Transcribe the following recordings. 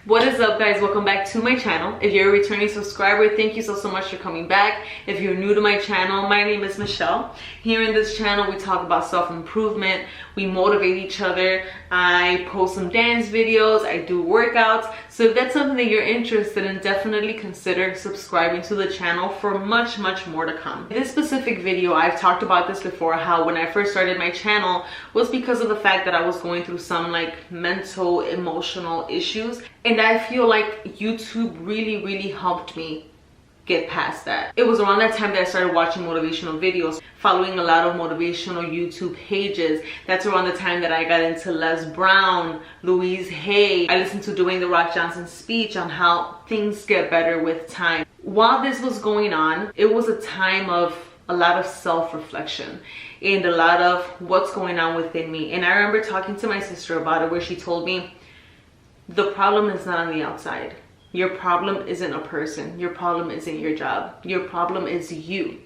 What is up, guys? Welcome back to my channel. If you're a returning subscriber, thank you so much for coming back. If you're new to my channel, my name is Michelle. Here in this channel we talk about self-improvement, we motivate each other, I post some dance videos, I do workouts. So if that's something that you're interested in, definitely consider subscribing to the channel for much more to come. In this specific video, I've talked about this before, how when I first started my channel was because of the fact that I was going through some mental, emotional issues. And I feel like YouTube really helped me get past that. It was around that time that I started watching motivational videos, following a lot of motivational YouTube pages. That's around the time that I got into Les Brown, Louise Hay. I listened to Dwayne "The Rock" Johnson's speech on how things get better with time. While this was going on, it was a time of a lot of self-reflection and a lot of what's going on within me. And I remember talking to my sister about it, where she told me, the problem is not on the outside. Your problem isn't a person. Your problem isn't your job. Your problem is you.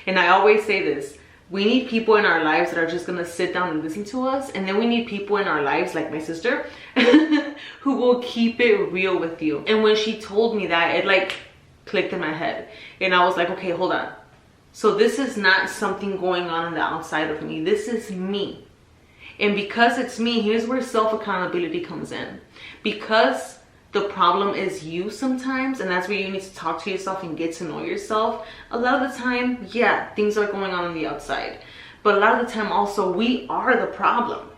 And I always say this, we need people in our lives that are just gonna sit down and listen to us. And then we need people in our lives, like my sister, who will keep it real with you. And when she told me that, it clicked in my head. And I was like, okay, hold on. So this is not something going on the outside of me. This is me. And because it's me, here's where self-accountability comes in. Because the problem is you sometimes, and that's where you need to talk to yourself and get to know yourself. A lot of the time, yeah, things are going on the outside. But a lot of the time also, we are the problem.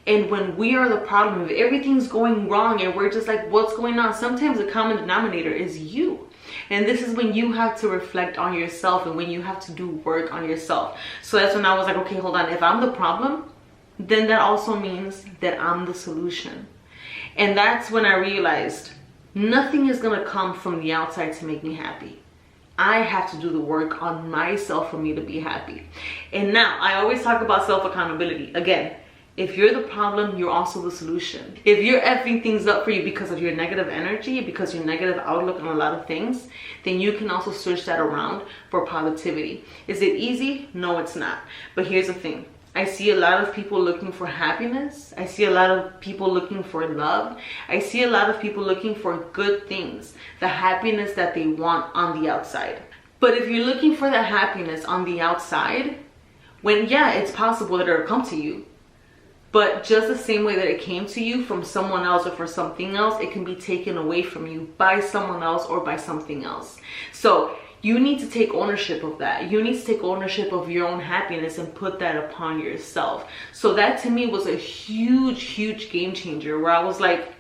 And when we are the problem, if everything's going wrong and we're just like, what's going on? Sometimes the common denominator is you. And this is when you have to reflect on yourself and when you have to do work on yourself. So that's when I was like, okay, hold on. If I'm the problem, then that also means that I'm the solution. And that's when I realized nothing is gonna come from the outside to make me happy. I have to do the work on myself for me to be happy. And now, I always talk about self-accountability. Again, if you're the problem, you're also the solution. If you're effing things up for you because of your negative energy, because your negative outlook on a lot of things, then you can also switch that around for positivity. Is it easy? No, it's not. But here's the thing. I see a lot of people looking for happiness. I see a lot of people looking for love. I see a lot of people looking for good things, the happiness that they want on the outside. But if you're looking for that happiness on the outside, when, yeah, it's possible that it'll come to you, but just the same way that it came to you from someone else or for something else, it can be taken away from you by someone else or by something else. So you need to take ownership of that. You need to take ownership of your own happiness and put that upon yourself. So that to me was a huge game changer, where I was like,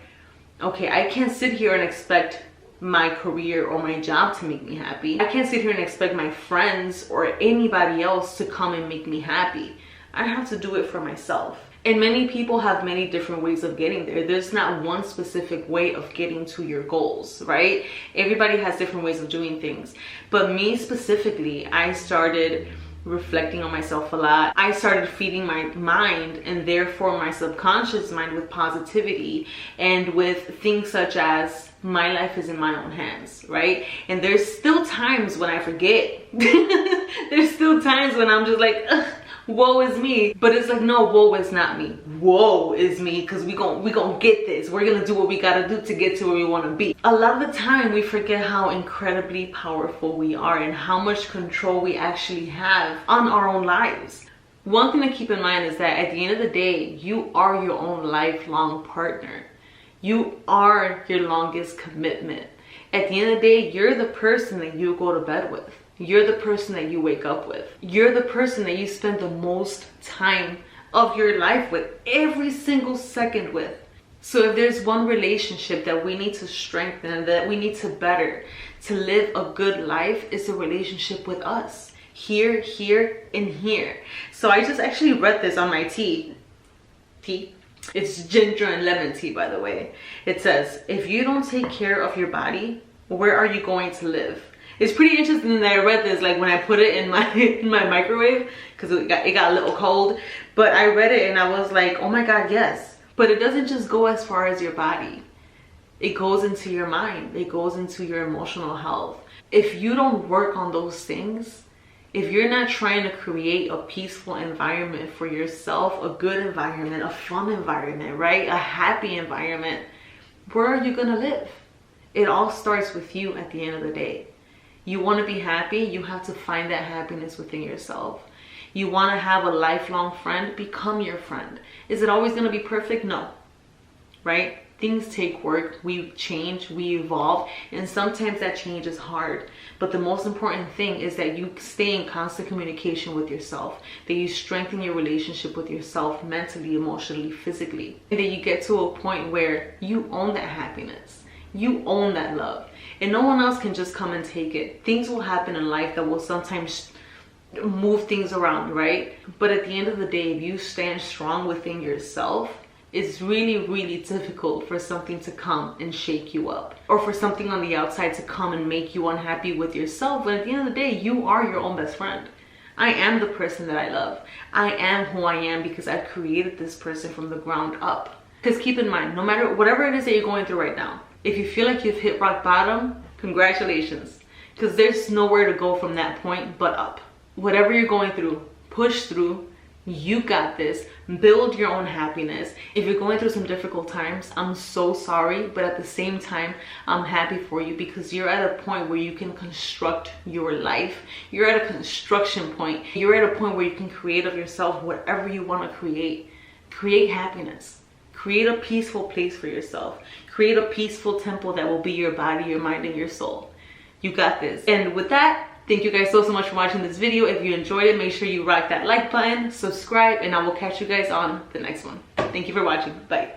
okay, I can't sit here and expect my career or my job to make me happy. I can't sit here and expect my friends or anybody else to come and make me happy. I have to do it for myself. And many people have many different ways of getting there. There's not one specific way of getting to your goals, right? Everybody has different ways of doing things. But me specifically, I started reflecting on myself a lot. I started feeding my mind and therefore my subconscious mind with positivity and with things such as, my life is in my own hands, right? And there's still times when I forget. There's still times when I'm just like, ugh, woe is me. But it's like, no, woe is not me. Woe is me, because we gon' get this. We're gonna do what we gotta do to get to where we wanna be. A lot of the time we forget how incredibly powerful we are and how much control we actually have on our own lives. One thing to keep in mind is that at the end of the day, you are your own lifelong partner. You are your longest commitment. At the end of the day, you're the person that you go to bed with. You're the person that you wake up with. You're the person that you spend the most time of your life with, every single second with. So if there's one relationship that we need to strengthen and that we need to better to live a good life, it's a relationship with us. Here, and here. So I just actually read this on my tea. It's ginger and lemon tea, by the way. It says, if you don't take care of your body, where are you going to live? It's pretty interesting that I read this when I put it in my microwave, because it got a little cold. But I read it and I was like, oh my God, yes. But it doesn't just go as far as your body. It goes into your mind. It goes into your emotional health. If you don't work on those things, if you're not trying to create a peaceful environment for yourself, a good environment, a fun environment, right? A happy environment, where are you gonna live? It all starts with you at the end of the day. You want to be happy, you have to find that happiness within yourself. You want to have a lifelong friend, become your friend. Is it always going to be perfect? No. Right? Things take work, we change, we evolve, and sometimes that change is hard. But the most important thing is that you stay in constant communication with yourself, that you strengthen your relationship with yourself mentally, emotionally, physically, and that you get to a point where you own that happiness, you own that love, and no one else can just come and take it. Things will happen in life that will sometimes move things around, right? But at the end of the day, if you stand strong within yourself, it's really difficult for something to come and shake you up, or for something on the outside to come and make you unhappy with yourself. But at the end of the day, you are your own best friend. I am the person that I love. I am who I am because I've created this person from the ground up. Because keep in mind, no matter whatever it is that you're going through right now, if you feel like you've hit rock bottom, congratulations, because there's nowhere to go from that point but up. Whatever you're going through, push through. You got this. Build your own happiness. If you're going through some difficult times, I'm so sorry, but at the same time, I'm happy for you because you're at a point where you can construct your life. You're at a construction point. You're at a point where you can create of yourself whatever you want to create. Create happiness. Create a peaceful place for yourself. Create a peaceful temple that will be your body, your mind, and your soul. You got this. And with that, thank you guys so much for watching this video. If you enjoyed it, make sure you rock that like button, subscribe, and I will catch you guys on the next one. Thank you for watching. Bye.